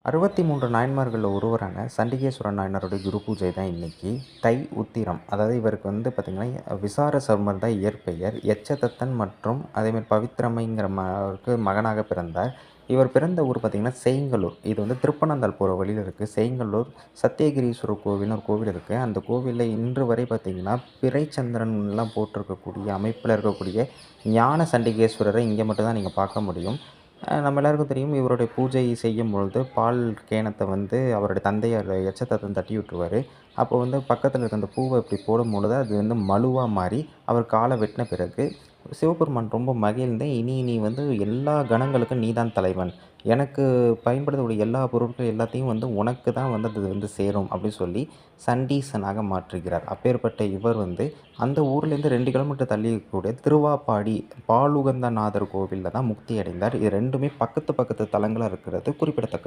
63 நாயன்மார்களில் ஒருவரான சண்டிகேஸ்வர நாயனாருடைய குரு பூஜை தான் இன்னைக்கு. தை உத்திரம். அதாவது இவருக்கு பார்த்தீங்கன்னா, விசார சர்மர் தான் இயற்பெயர். எச்சதத்தன் மற்றும் அதேமாரி பவித்ரமைங்கிற மகனாக பிறந்தார். இவர் பிறந்த ஊர் பார்த்தீங்கன்னா செய்ங்கல்லூர். இது திருப்பனந்தாள் போகிற வழியில் இருக்குது. செய்ங்கல்லூர் சத்தியகிரீஸ்வரர் கோவில்னு ஒரு கோவில் இருக்குது. அந்த கோவிலில் இன்று வரை பார்த்தீங்கன்னா, பிறைச்சந்திரன்லாம் போட்டிருக்கக்கூடிய அமைப்பில் இருக்கக்கூடிய ஞான சண்டிகேஸ்வரரை இங்கே மட்டும் தான் நீங்கள் பார்க்க முடியும். நம்ம எல்லாருக்கும் தெரியும். இவருடைய பூஜை செய்யும்பொழுது பால் கேனத்த அவருடைய தந்தையார் எச்சத்தத்தன் தட்டி விட்டுருவாரு. அப்போ பக்கத்துல இருக்க அந்த பூவ இப்படி போடும்பொழுது அது மலுவா மாறி, அவர் கால வெட்டின பிறகு சிவபெருமான் ரொம்ப மகிழ்ந்து, "இனி நீ எல்லா கணங்களுக்கும் நீ தான் தலைவன். எனக்கு பயன்படுத்தக்கூடிய எல்லா பொருட்கள் எல்லாத்தையும் உனக்கு தான் அது சேரும்." அப்படின்னு சொல்லி சண்டீசனாக மாற்றுகிறார். அப்பேற்பட்ட இவர் அந்த ஊர்லேருந்து 2 கிலோமீட்டர் தள்ளி இருக்கக்கூடிய திருவாப்பாடி பாலுகந்தநாதர் கோவில்ல தான் முக்தி அடைந்தார். இது 2மே பக்கத்து பக்கத்து தலங்களா இருக்கிறது குறிப்பிடத்தக்கது.